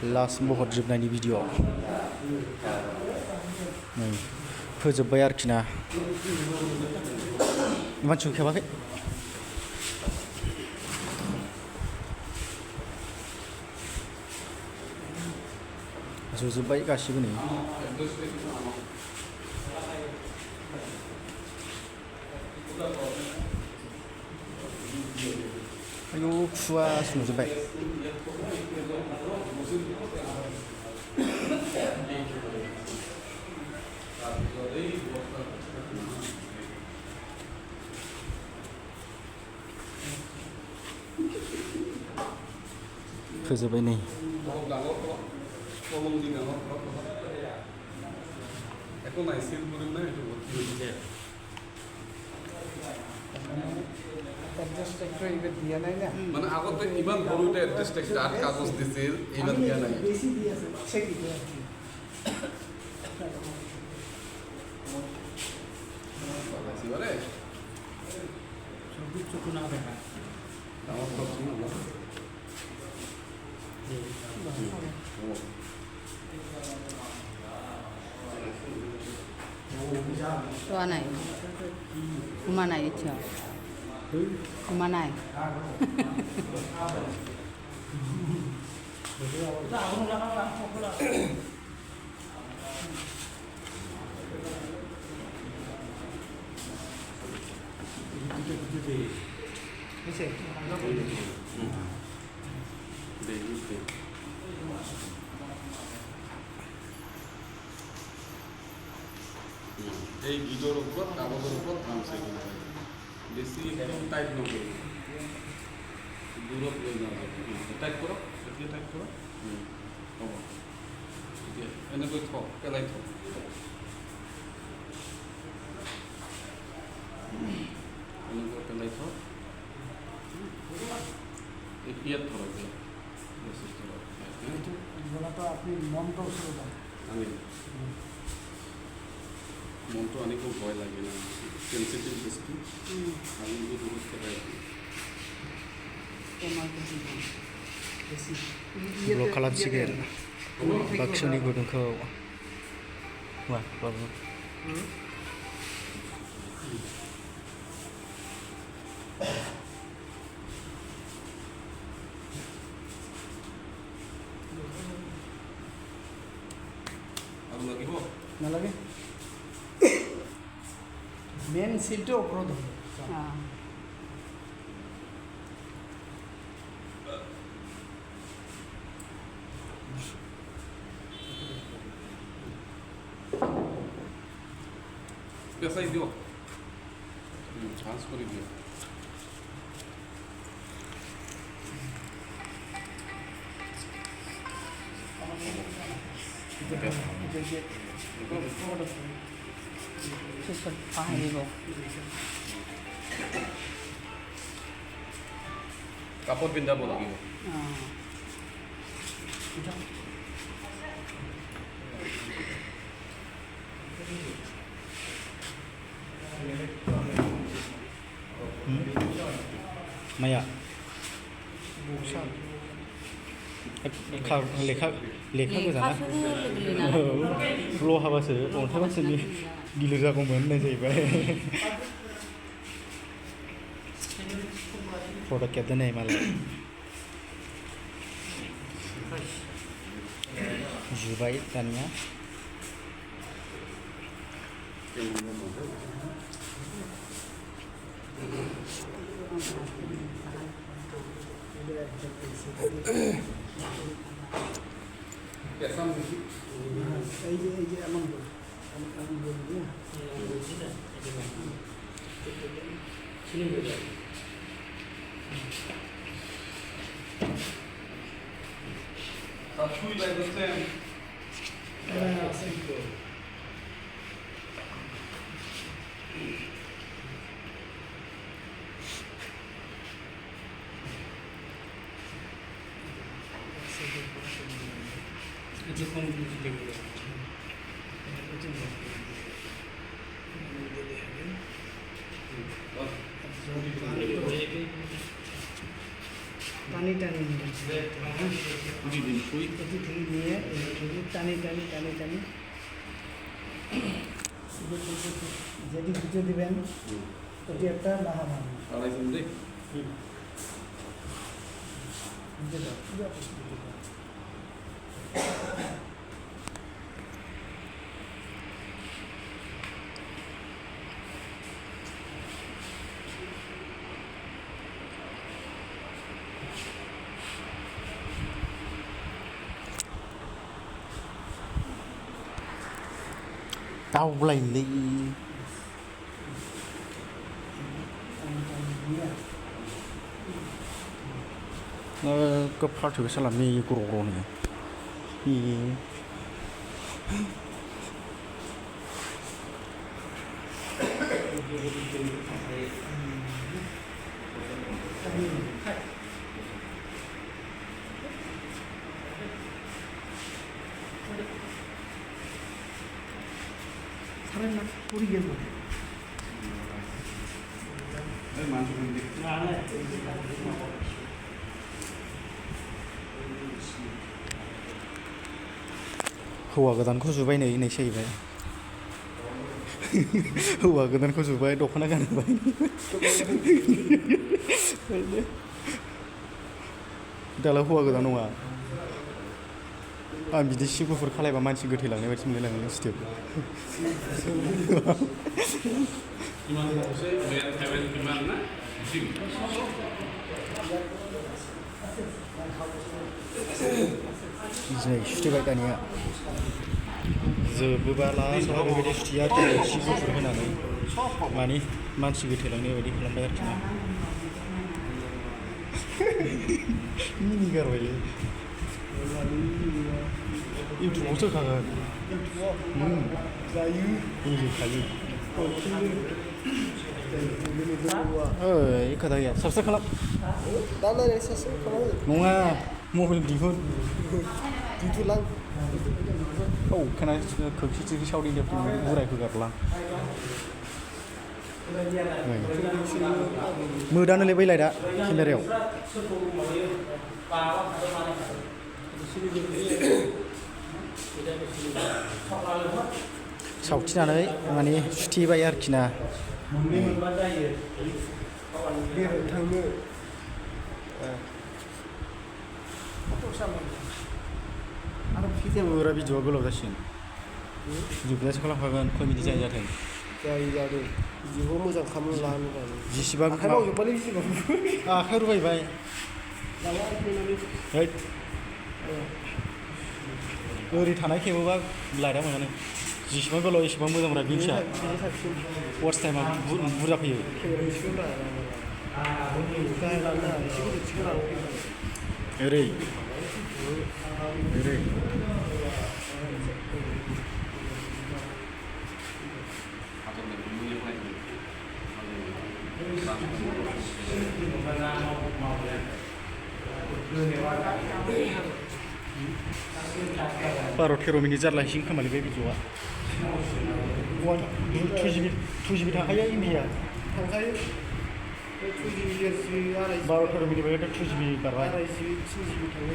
Last महर जोबनायनि video नै फोजोब्बाय आरोखि ना मानसिखौ खेबाखै जोबबाय गासिबो नै आयौ खुवा सुजोब्बाय फोजोब्बाय नै মানে আগতে ইমান সৰুতে এড্ৰেছ টেক্স আঠ কাগজ দিছিল ইমান দিয়া নাই Tua này Kuma này đi chưa Kuma này এই গিজৰ ওপৰত কাগজৰ ওপৰত কাম চাই বেছি একদম টাইট নকৰি দূৰত লৈ নাযাব টাইট কৰক এতিয়া টাইট কৰক হ'ব এতিয়া এনেকৈ থওক পেলাই থওক এনেকৈ পেলাই থওক ইয়াত ধৰক আপনি মনটা আনি মনটো আনিব ভয় লাগে না সেন্সিটিভ বস্তু আনিব বহুত পেলাই ब्लक खालामसिगोन बाक्सुनि गुदुंखौ मा बाबु আৰু লাগিব নালাগে মেন সিলটো ওপৰত হ'ব Haa পেঁচাই দিয়ক চান্স কৰি দিয়ক Susut pahay ko কাপোৰ পিন্ধাব লাগিব माया लेखा लेखा गोजाना ल' हाबासो अन्थाइ मानसिनि गिलिर जागौमोन होननाय जाहैबाय प्रडाक्ट खेबदों नै मालाय जुबाय दानिया এই যে এমন বলবো শুই লাগছেন itu komplike টানি টানি নিয়ে Ini di sui. এটি থেকে নিয়ে এটি টানি টানি টানি টানি যেটি খুঁজে দিবেন এটি একটা লাহা বানাবে Alai sendiri. বুঝতে দাও পুরো প্রস্তুত দাও Tao lại đi. Nó có phát thử sẽ làm gì của rồi này. Thì 사람 막 뿌리게 뭐 Ini masuk nanti. hùa cái tán có dù bay này xây vậy. Hùa cái tán có dù bay đột nó gan bay. Dah lah hùa cái tán nunggu. Ah, bidi sih gua kalau ibu mancing gede lang, ni macam ni lang setiap. Gimana maksudnya? Lihat hewan gimana? Sim. Ini setiap baik tanya. Zebubala soal berbeda setiap ada sih gua pernah ni. Mani mancing gede lang ni berbeda kalau bayar cina. Ini karo ini. YouTube 어떻게 가가? 자유 이제 가지. 이거 다야. 섭섭하나? 나는 했었어 그러면 농아, 모빌 리본. 뒤둘랑 오, 그나 그 시지 샤오리데 무라이 그거 갈라. 무단을 내버려 다. 김대래요. सावथिनानै माने सुथेबाय आरोखि ना थांनो आरो फिदेबोरा भिडिअआ गोलाव जासिगोन जोबजासे खालामखागोन comedy जायो जाथों जायो जादों बिदिखौ मोजां खालामना लानो गानो जिसिबां आखाइ मावजोब्बानो बिसिबां आखाइ रुबायबाय ओरै थानाय खेबोबा लाइटआ मोजाङानो जिसिबां गोलाव एसेबां मोजांब्रा भिउसआ वाच टाइमा बुरजा फैयो ओरै ओरै Atau lebih lagi. बार' 13 मिनिट जारलासिं खोमालै बे भिडिअआ 2GB थाखायो इन्डिया थांखायो 2GB 12 13 मिनिट 2GB बारबाय 3GB थाङो